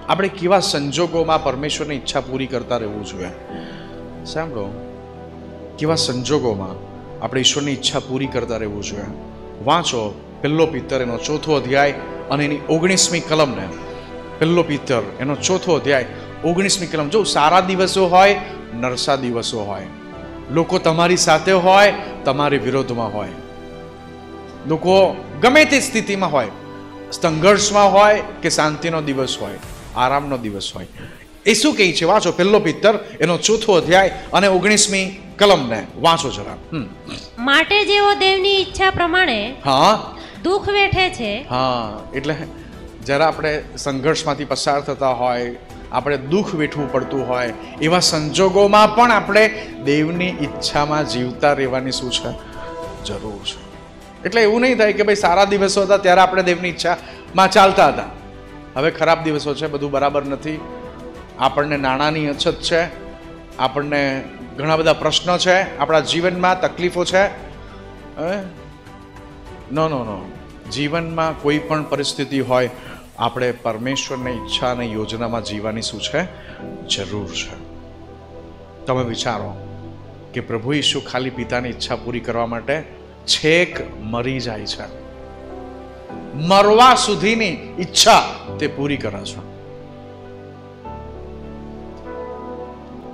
આપણે કેવા સંજોગોમાં પરમેશ્વરની ઈચ્છા પૂરી કરતા રહેવું જોઈએ. સાંભળો, કેવા સંજોગોમાં આપણે ઈશ્વરની ઈચ્છા પૂરી કરતા રહેવું જોઈએ. વાંચો પહેલો પિત્તર એનો 4થો અધ્યાય અને એની 19મી કલમને. પહેલો પિત્તર એનો 4થો અધ્યાય 19મી કલમ. જો સારા દિવસો હોય, નરસા દિવસો હોય, લોકો તમારી સાથે હોય, તમારી વિરોધમાં હોય, લોકો ગમે તે સ્થિતિમાં હોય, સંઘર્ષમાં હોય કે શાંતિનો દિવસ હોય, આરામનો દિવસ હોય, એ શું કહે છે? વાંચો પહેલો પિત્તર એનો 4થો અધ્યાય અને 19મી કલમને વાંચો જરા. માટે જેઓ દેવની ઈચ્છા પ્રમાણે દુઃખ વેઠે છે. એટલે જરા આપણે સંઘર્ષમાંથી પસાર થતા હોય, આપણે દુઃખ વેઠવું પડતું હોય, એવા સંજોગોમાં પણ આપણે દેવની ઈચ્છામાં જીવતા રહેવાની શું છે? જરૂર છે. એટલે એવું નહીં થાય કે ભાઈ સારા દિવસો હતા ત્યારે આપણે દેવની ઈચ્છામાં ચાલતા હતા, હવે ખરાબ દિવસો છે, બધું બરાબર નથી, આપણને નાણાંની અછત છે, આપણને ઘણા બધા પ્રશ્નો છે, આપણા જીવનમાં તકલીફો છે. નો, જીવનમાં કોઈ પણ પરિસ્થિતિ હોય, આપણે પરમેશ્વરની ઈચ્છા અને યોજનામાં જીવવાની શું છે? જરૂર છે. તમે વિચારો કે પ્રભુ ઈસુ ખાલી પિતાની ઈચ્છા પૂરી કરવા માટે છેક મરી જાય છે, મરવા સુધીની ઈચ્છા તે પૂરી કરે છે.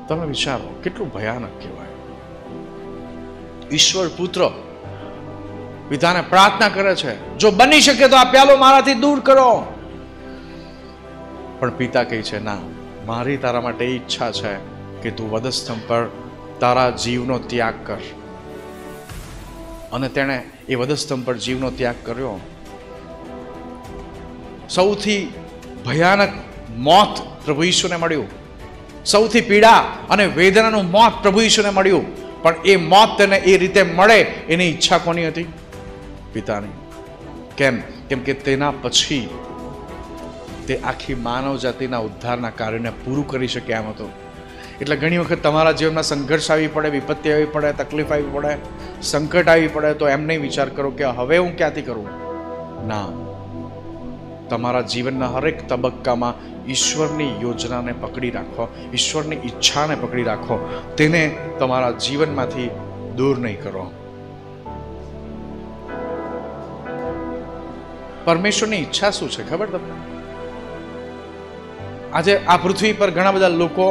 તમે વિચારો કેટલું ભયાનક કહેવાય. ઈશ્વર પુત્ર પિતાને પ્રાર્થના કરે છે, જો બની શકે તો આ પ્યાલો મારાથી દૂર કરો, પણ પિતા કહે છે ના, મારી તારા માટે એ ઈચ્છા છે કે તું વધસ્તંભ પર તારા જીવનો ત્યાગ કર. અને તેણે એ વધસ્તંભ પર જીવનો ત્યાગ કર્યો. સૌથી ભયાનક મોત પ્રભુ ઈસુને મળ્યું, સૌથી પીડા અને વેદનાનું મોત પ્રભુ ઈસુને મળ્યું, પણ એ મોત તેને એ રીતે મળે એની ઈચ્છા કોની હતી? પિતાની. કેમ કે તેના પછી તે આખી માનવ જાતિના ઉદ્ધારના કાર્યને પૂરું કરી શકે એમ હતું. એટલે ઘણી વખત તમારા જીવનમાં સંઘર્ષ આવી પડે, વિપત્તિ આવી પડે, તકલીફ આવી પડે, સંકટ આવી પડે, તો એમ નહીં વિચાર કરો કે હવે હું ક્યાંથી કરું. ના, તમારા જીવનના હરેક તબક્કામાં ઈશ્વરની યોજનાને પકડી રાખો, ઈશ્વરની ઈચ્છાને પકડી રાખો, તેને તમારા જીવનમાંથી દૂર નહીં કરો. પરમેશ્વરની ઈચ્છા શું છે ખબર તમને? આજે આ પૃથ્વી પર ઘણા બધા લોકો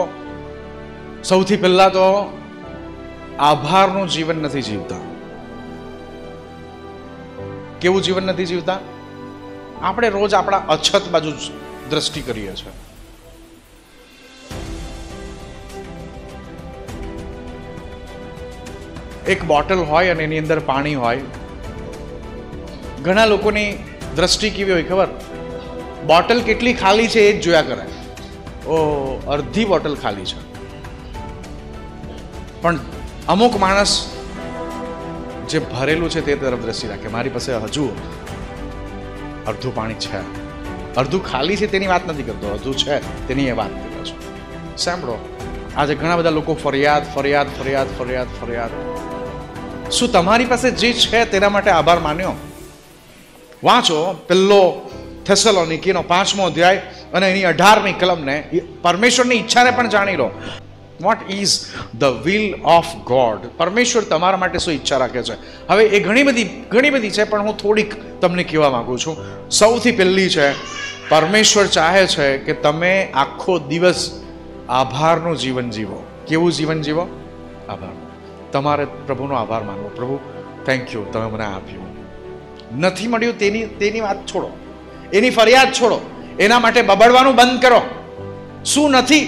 સૌથી પહેલા તો આભારનું જીવન નથી જીવતા. કેવું જીવન નથી જીવતા? આપણે રોજ આપણા અછત બાજુ દ્રષ્ટિ કરીએ છીએ. એક બોટલ હોય અને એની અંદર પાણી હોય. ઘણા લોકોની દ્રષ્ટિ કેવી હોય ખબર? બોટલ કેટલી ખાલી છે એ જ જોયા કરે. ઓ, અડધી બોટલ ખાલી છે. પણ અમુક માણસ જે ભરેલું છે તે તરફ દ્રષ્ટિ રાખે, મારી પાસે હજુ અડધું પાણી છે. અડધું ખાલી છે તેની વાત નથી કરતો, અડધું છે તેની એ વાત કરે છે. સાંભળો, આજે ઘણા બધા લોકો ફરિયાદ. શું તમારી પાસે જે છે તેના માટે આભાર માન્યો? વાંચો પહેલો થેસલોનિકીનો 5મો અધ્યાય અને એની 18મી કલમને. પરમેશ્વરની ઈચ્છાને પણ જાણી લો. What is the will of God? પરમેશ્વર તમારા માટે શું ઈચ્છા રાખે છે? હવે એ ઘણી બધી છે, પણ હું થોડીક તમને કહેવા માંગુ છું. સૌથી પહેલી છે, પરમેશ્વર ચાહે છે કે તમે આખો દિવસ આભારનું જીવન જીવો. કેવું જીવન જીવો? આભાર. તમારે પ્રભુનો આભાર માનવો. પ્રભુ થેન્ક યુ, તમે મને આપ્યું. નથી મળ્યું તેની વાત છોડો, એની ફરિયાદ છોડો, એના માટે બબડવાનું બંધ કરો. શું નથી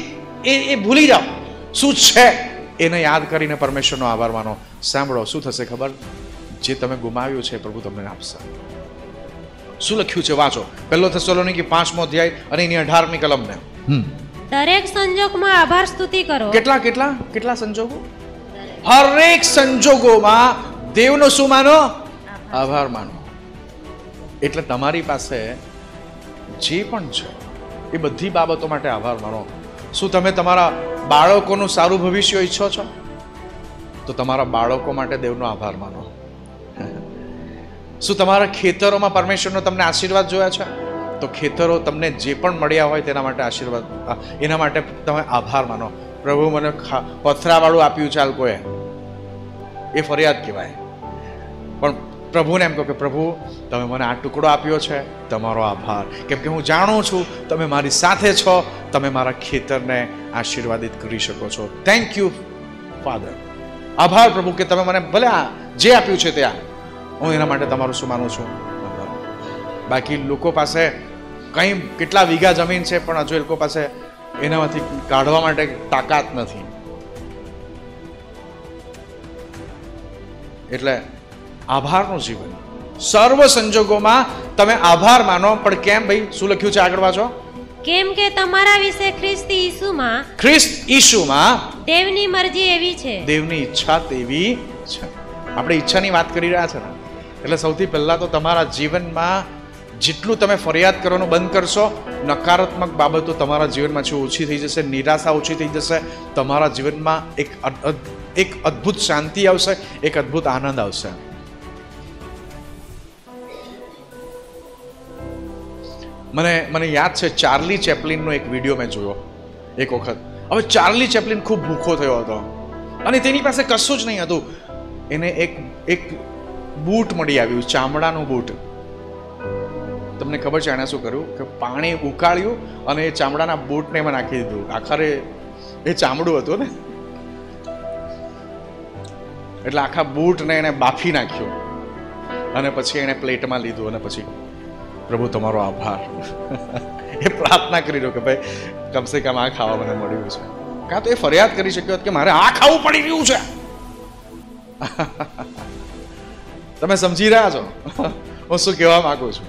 એ ભૂલી જાઓ. શું છે એને યાદ કરીને પરમેશ્વરનો આભાર માનો. સાંભળો, શું થશે ખબર? જે તમે ગુમાવ્યું છે પ્રભુ તમને આપશે. શું લખ્યું છે વાંચો, પહેલો થેસલોનિકી 5મો અધ્યાય અને એની 18મી કલમને. દરેક સંજોગમાં આભાર સ્તુતિ કરો. કેટલા સંજોગો? હરેક સંજોગોમાં દેવનો શું માનો? આભાર માનો. એટલે તમારી પાસે જે પણ છે એ બધી બાબતો માટે આભાર માનો. શું તમે તમારા બાળકોનું સારું ભવિષ્ય ઈચ્છો છો? તો તમારા બાળકો માટે દેવનો આભાર માનો. શું તમારા ખેતરોમાં પરમેશ્વરનો તમને આશીર્વાદ જોયા છે? તો ખેતરો તમને જે પણ મળ્યા હોય તેના માટે આશીર્વાદ, એના માટે તમે આભાર માનો. પ્રભુ મને પથરાવાળું આપ્યું છે આ લોકોએ, એ ફરિયાદ કહેવાય. પણ પ્રભુને એમ કહો કે પ્રભુ તમે મને આ ટુકડો આપ્યો છે, તમારો આભાર, કેમ કે હું જાણું છું તમે મારી સાથે છો, તમે મારા ખેતરને આશીર્વાદિત કરી શકો છો. Thank you father. આભાર પ્રભુ કે તમે મને ભલે આ જે આપ્યું છે ત્યાં, હું એના માટે તમારું શું માનું છું. બાકી લોકો પાસે કંઈ કેટલા વીઘા જમીન છે પણ હજુ એ લોકો પાસે એનામાંથી કાઢવા માટે તાકાત નથી. એટલે આભારનું જીવન સર્વ સંજોગોમાં તમે આભાર માનો. પણ કેમ ભાઈ? શું લખ્યું છે આગળ વાંચો. કેમ કે તમારા વિશે ખ્રિસ્ત ઈસુમાં દેવની મરજી એવી છે, દેવની ઈચ્છા તેવી છે. આપણે ઈચ્છાની વાત કરી રહ્યા છે ને, એટલે સૌથી પહેલા તો તમારા જીવનમાં જેટલું તમે ફરિયાદ કરવાનું બંધ કરશો, નકારાત્મક બાબતો તમારા જીવનમાંથી ઓછી થઈ જશે, નિરાશા ઓછી થઈ જશે, તમારા જીવનમાં એક અદ્ભુત શાંતિ આવશે, એક અદ્ભુત આનંદ આવશે. મને યાદ છે ચાર્લી ચેપ્લિનનો એક વિડીયો મેં જોયો એક વખત. હવે ચાર્લી ચેપ્લિન ખૂબ ભૂખો થયો હતો અને તેની પાસે કશું જ નહીં હતું. એને એક બૂટ મળી આવ્યું, ચામડાનું બૂટ. તમને ખબર છે એણે શું કર્યું કે પાણી ઉકાળ્યું અને એ ચામડાના બૂટને એમાં નાખી દીધું. આખરે એ ચામડું હતું ને, એટલે આખા બૂટને એને બાફી નાખ્યો અને પછી એને પ્લેટમાં લીધું અને પછી પ્રભુ તમારો આભાર એ પ્રાર્થના કરી રહ્યો કે ભાઈ કમસે કમ આ ખાવા મને મળ્યું છે. કાં તો એ ફરિયાદ કરી શક્યો કે મારે આ ખાવું પડી રહ્યું છે. તમે સમજી રહ્યા છો હું શું કહેવા માંગુ છું?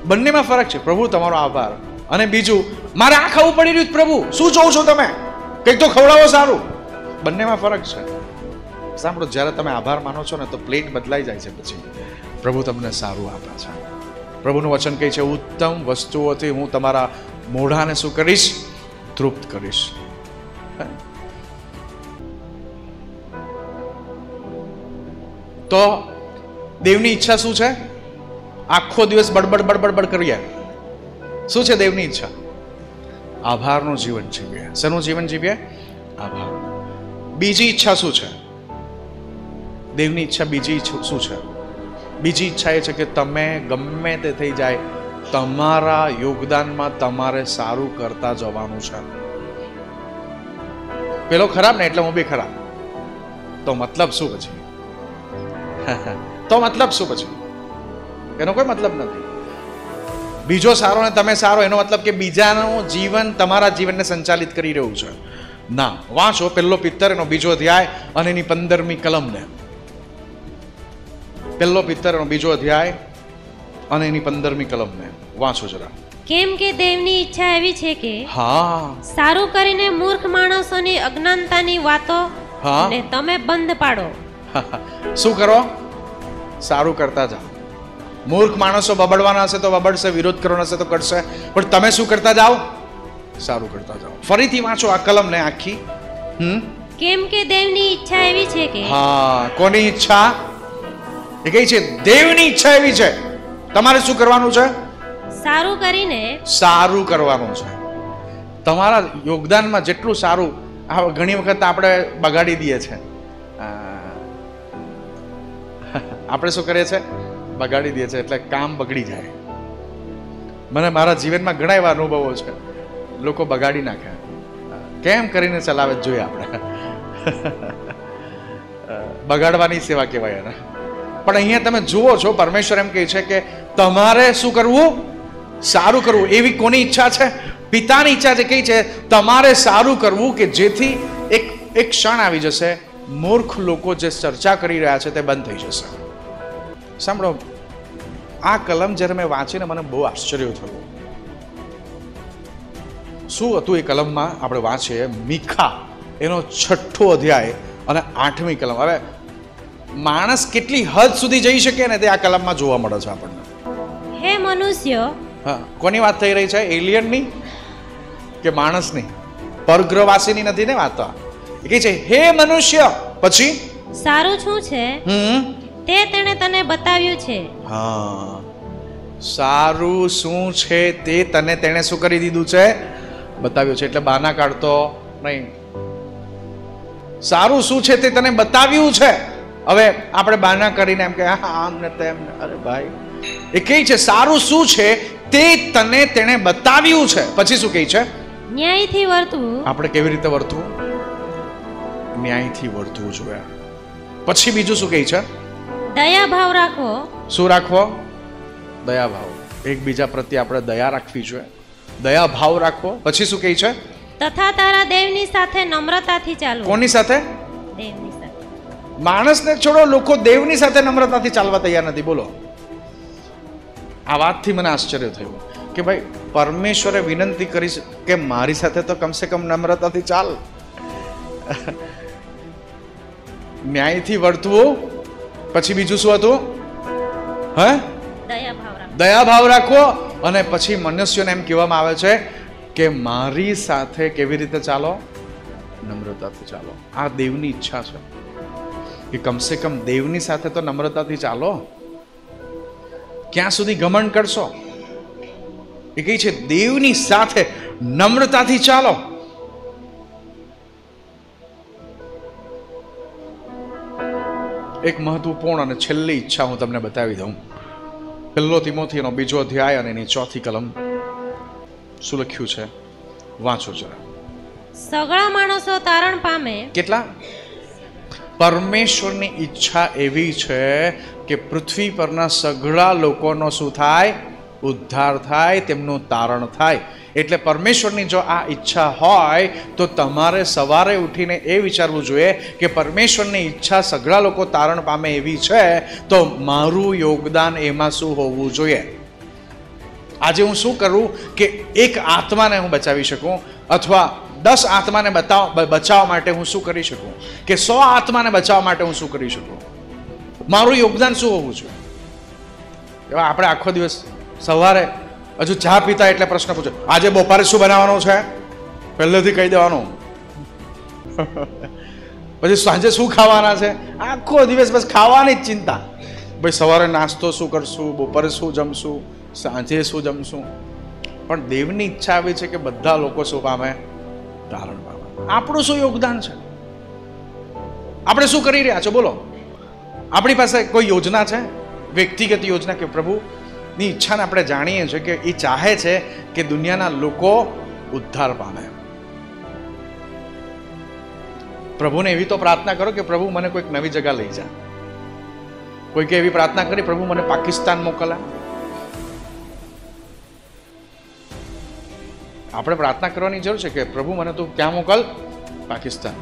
બંનેમાં ફરક છે. પ્રભુ તમારો આભાર અને બીજું મારે આ ખાવું પડી રહ્યું. પ્રભુ શું જોઉં છો તમે, કંઈક તો ખવડાવો સારું. બંનેમાં ફરક છે. સાંભળો, જ્યારે તમે આભાર માનો છો ને તો પ્લેટ બદલાઈ જાય છે. પછી પ્રભુ તમને સારું આપે છે. પ્રભુનું વચન કહે છે ઉત્તમ વસ્તુઓથી હું તમારા મોઢાને શું કરીશ? તૃપ્ત કરીશ. તો દેવની ઈચ્છા શું છે? આખો દિવસ બડબડ બડબડ બડ કરીએ. શું છે દેવની ઈચ્છા? આભારનું જીવન જીવીએ. શેનું જીવન જીવીએ? આભાર. બીજી ઈચ્છા શું છે? દેવની ઈચ્છા બીજી શું છે? બીજી ઈચ્છા એ છે કે તમે ગમે તે થઈ જાય, તમારા યોગદાનમાં તમારે સારું કરતા જવાનું છે. પેલો ખરાબ ને એટલે હું બી ખરાબ. તો મતલબ શું પછી? તો મતલબ શું પછી? એનો કોઈ મતલબ નથી. બીજો સારો ને તમે સારો, એનો મતલબ કે બીજાનું જીવન તમારા જીવનને સંચાલિત કરી રહ્યું છે. ના, વાંચો 1 પિત્તર એનો 2 અધ્યાય અને એની 15મી કલમને. 1 પિત્તર એનો 2 અધ્યાય અને એની 15મી કલમને વાંચો જરા. કેમ કે દેવની ઈચ્છા એવી છે કે સારું કરીને મૂર્ખ માણસોની અજ્ઞાનતાની વાતો ને તમે બંધ પાડો. શું કરો? સારું કરતા જાઓ. મૂર્ખ માણસો બબડવાના હશે તો બબડશે, વિરોધ કરવાનો હશે તો કરશે, પણ તમે શું કરતા જાઓ? સારું કરતા જાઓ. ફરીથી વાંચો આ કલમને આખી. કેમ કે દેવની ઈચ્છા એવી છે કે. કોની ઈચ્છા? એ કઈ છે? દેવની ઈચ્છા એવી છે. તમારે શું કરવાનું છે? સારું કરીને સારું કરવાનું છે. તમારા યોગદાનમાં જેટલું સારું, ઘણી વખત આપણે બગાડી દઈએ છીએ. આપણે શું કરીએ છીએ? બગાડી દે છે, એટલે કામ બગડી જાય. મને મારા જીવનમાં ઘણા એવા અનુભવો છે. લોકો બગાડી નાખે. કેમ કરીને ચલાવે જોઈએ આપણે. બગાડવાની સેવા કહેવાય એને. પણ અહીંયા તમે જુઓ છો, પરમેશ્વર એમ કહે છે કે તમારે શું કરવું? સારું કરવું. એવી કોની ઈચ્છા છે? પિતાની ઈચ્છા છે. કઈ છે? તમારે સારું કરવું, કે જેથી એક ક્ષણ આવી જશે, મૂર્ખ લોકો જે ચર્ચા કરી રહ્યા છે તે બંધ થઈ જશે. સાંભળો, આ કલમ જ્યારે મેં વાંચીને મને બહુ આશ્ચર્ય થયું. શું હતું એ કલમમાં? આપણે વાંચીએ મીખા એનો 6 અધ્યાય અને 8મી કલમ. હવે માણસ કેટલી હદ સુધી જઈ શકે ને તે આ કલમમાં જોવા મળે છે આપણને. હે મનુષ્ય. કોની વાત થઈ રહી છે? એલિયનની કે માણસની? પરગ્રહવાસીની નથી ને વાત. એ કહે છે હે મનુષ્ય, પછી સારું શું છે તે તેણે તને બતાવ્યું છે. સારું શું છે તે તને તેણે શું કરી દીધું છે? બતાવ્યું છે. એટલે બાના કાઢતો નહીં. સારું શું છે તે તને બતાવ્યું છે. હવે આપણે બાના કરીને એમ કે આમ ને તેમ, અરે ભાઈ એ કહે છે સારું શું છે તે તને તેણે બતાવ્યું છે. પછી શું કહે છે? ન્યાયથી વર્તવું. આપણે કેવી રીતે વર્તવું? ન્યાયથી વર્તવું જોઈએ. પછી બીજું શું કહે છે? દયા ભાવ રાખવો. શું રાખવો? દયા ભાવ. એકબીજા પ્રત્યે આપણે દયા રાખવી જોઈએ, દયા ભાવ રાખવો. પછી શું કહે છે? તથા તારા દેવની સાથે નમ્રતાથી ચાલવું. કોની સાથે? દેવની સાથે. માણસને છોડો, લોકો દેવની સાથે નમ્રતાથી ચાલવા તૈયાર નથી. બોલો, આ વાતથી મને આશ્ચર્ય થયું કે ભાઈ પરમેશ્વરે વિનંતી કરી કે મારી સાથે તો કમસે કમ નમ્રતાથી ચાલ. ન્યાયથી વર્તવું. પછી બીજું શું હતું? હે? દયા ભાવ રાખવો. અને પછી મનુષ્યને એમ કહેવામાં આવે છે કે મારી સાથે કેવી રીતે ચાલો? નમ્રતાથી ચાલો. આ દેવની ઈચ્છા છે કે કમસે કમ દેવની સાથે તો નમ્રતાથી ચાલો. ક્યાં સુધી ઘમંડ કરશો? એ કહે છે દેવની સાથે નમ્રતાથી ચાલો. એક મહત્વપૂર્ણ અને છેલ્લી ઈચ્છા હું તમને બતાવી દઉં. 1 તિમોથીનો 2 અધ્યાય અને એની 4 કલમ. શું લખ્યું છે? વાંચો જરા. સગળા માણસો તારણ પામે. કેટલા? પરમેશ્વરની ઈચ્છા એવી છે કે પૃથ્વી પરના સગળા લોકોનો શું થાય? ઉદ્ધાર થાય, તેમનું તારણ થાય. એટલે પરમેશ્વરની જો આ ઈચ્છા હોય તો તમારે સવારે ઉઠીને એ વિચારવું જોઈએ કે પરમેશ્વરની ઈચ્છા સગળા લોકો તારણ પામે એવી છે, તો મારું યોગદાન એમાં શું હોવું જોઈએ? આજે હું શું કરું કે એક આત્માને હું બચાવી શકું, અથવા 10 આત્માને બચાવવા માટે હું શું કરી શકું, કે 100 આત્માને બચાવવા માટે હું શું કરી શકું? મારું યોગદાન શું હોવું જોઈએ? એવા આપણે આખો દિવસ સવારે હજુ ચા પીતા એટલે પ્રશ્ન પૂછો, આજે બપોરે શું બનાવવાનું છે? પહેલેથી કહી દેવાનું. પછી સાંજે શું ખાવાના છે? આખો દિવસ બસ ખાવાની જ ચિંતા. ભાઈ સવારે નાસ્તો શું કરશું, બપોરે શું જમશું, સાંજે શું જમશું. પણ દેવની ઈચ્છા આવી છે કે બધા લોકો શું પામે? તારણ પામે. આપણું શું યોગદાન છે? આપણે શું કરી રહ્યા છો? બોલો. આપણી પાસે કોઈ યોજના છે? વ્યક્તિગત યોજના કે પ્રભુની ઈચ્છાને આપણે જાણીએ છીએ કે એ ચાહે છે કે દુનિયાના લોકો ઉદ્ધાર પામે. પ્રભુને એવી તો પ્રાર્થના કરો કે પ્રભુ મને કોઈક નવી જગ્યા લઈ જા. કોઈકે એવી પ્રાર્થના કરી, પ્રભુ મને પાકિસ્તાન મોકલા. આપણે પ્રાર્થના કરવાની જરૂર છે કે પ્રભુ મને તું ક્યાં મોકલ? પાકિસ્તાન.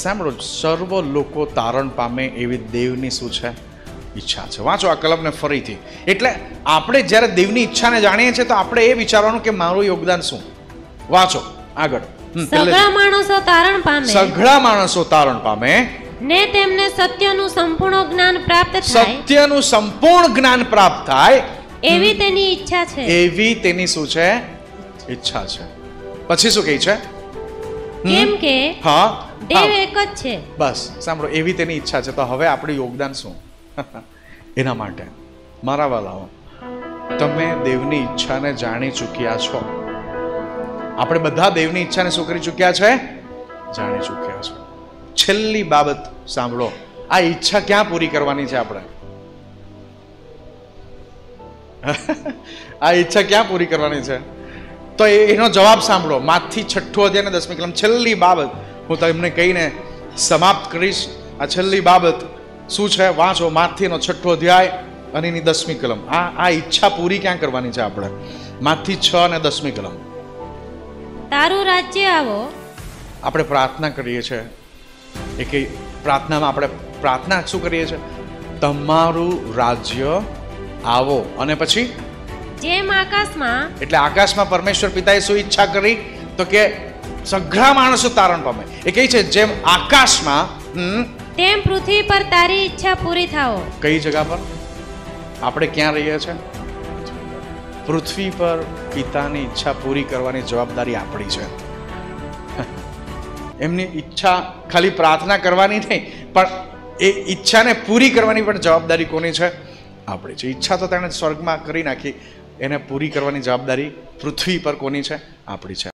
સાંભળો, સર્વ લોકો તારણ પામે એવી દેવની શું છે? ઈચ્છા છે. વાંચો આ કલમને ફરીથી. એટલે આપણે જ્યારે દેવની ઈચ્છાને જાણીએ છીએ તો આપણે એ વિચારવાનું કે મારું યોગદાન શું. વાંચો આગળ. સગળા માણસો તારણ પામે. સગળા માણસો તારણ પામે ને તેમને સત્યનું સંપૂર્ણ જ્ઞાન પ્રાપ્ત થાય. સત્યનું સંપૂર્ણ જ્ઞાન પ્રાપ્ત થાય એવી તેની ઈચ્છા છે. એવી તેની શું છે? ઈચ્છા છે. પછી શું કહે છે? કેમ કે હા, દેવ એક જ છે. બસ સાંભળો, એવી તેની ઈચ્છા છે. તો હવે આપણું યોગદાન શું? એના માટે મારા વાલાઓ, તમે દેવની ઈચ્છાને જાણી ચૂક્યા છો. આપણે બધા દેવની ઈચ્છાને શું કરી ચૂક્યા છે? જાણી ચૂક્યા છે. છેલ્લી બાબત સાંભળો, આ ઈચ્છા ક્યાં પૂરી કરવાની છે આપણે? આ ઈચ્છા ક્યાં પૂરી કરવાની છે? તો એનો જવાબ સાંભળો. માથી 6 અધ્યાય અને 10મી કલમ. છેલ્લી બાબત હું તમને કહીને સમાપ્ત કરીશ. આ છેલ્લી બાબત શું છે? વાંચો માથીનો 6 અધ્યાય અને એની 10મી કલમ. આ ઈચ્છા પૂરી ક્યાં કરવાની છે આપણે? માથી 6 અને 10મી કલમ. તારું રાજ્ય આવો. આપણે પ્રાર્થના કરીએ છીએ. એ કે પ્રાર્થનામાં આપણે પ્રાર્થના શું કરીએ છીએ? તમારું રાજ્ય આવો. અને પછી જેમ આકાશમાં. એટલે આકાશમાં પરમેશ્વર પિતાએ શું ઈચ્છા કરી? તો કે સઘળા માણસો તારણ પામે. એ કહે છે જેમ આકાશમાં તેમ પૃથ્વી પર તારી ઈચ્છા પૂરી થાઓ. કઈ જગ્યા પર? આપણે ક્યાં રહીએ છીએ? પૃથ્વી પર પિતાની ઈચ્છા પૂરી કરવાની જવાબદારી આપણી છે. એમની ઈચ્છા ખાલી પ્રાર્થના કરવાની નહીં, પણ એ ઈચ્છાને પૂરી કરવાની પણ જવાબદારી કોની છે? આપણી છે. ઈચ્છા તો તેણે સ્વર્ગમાં કરી નાખી, એને પૂરી કરવાની જવાબદારી પૃથ્વી પર કોની છે? આપણી છે.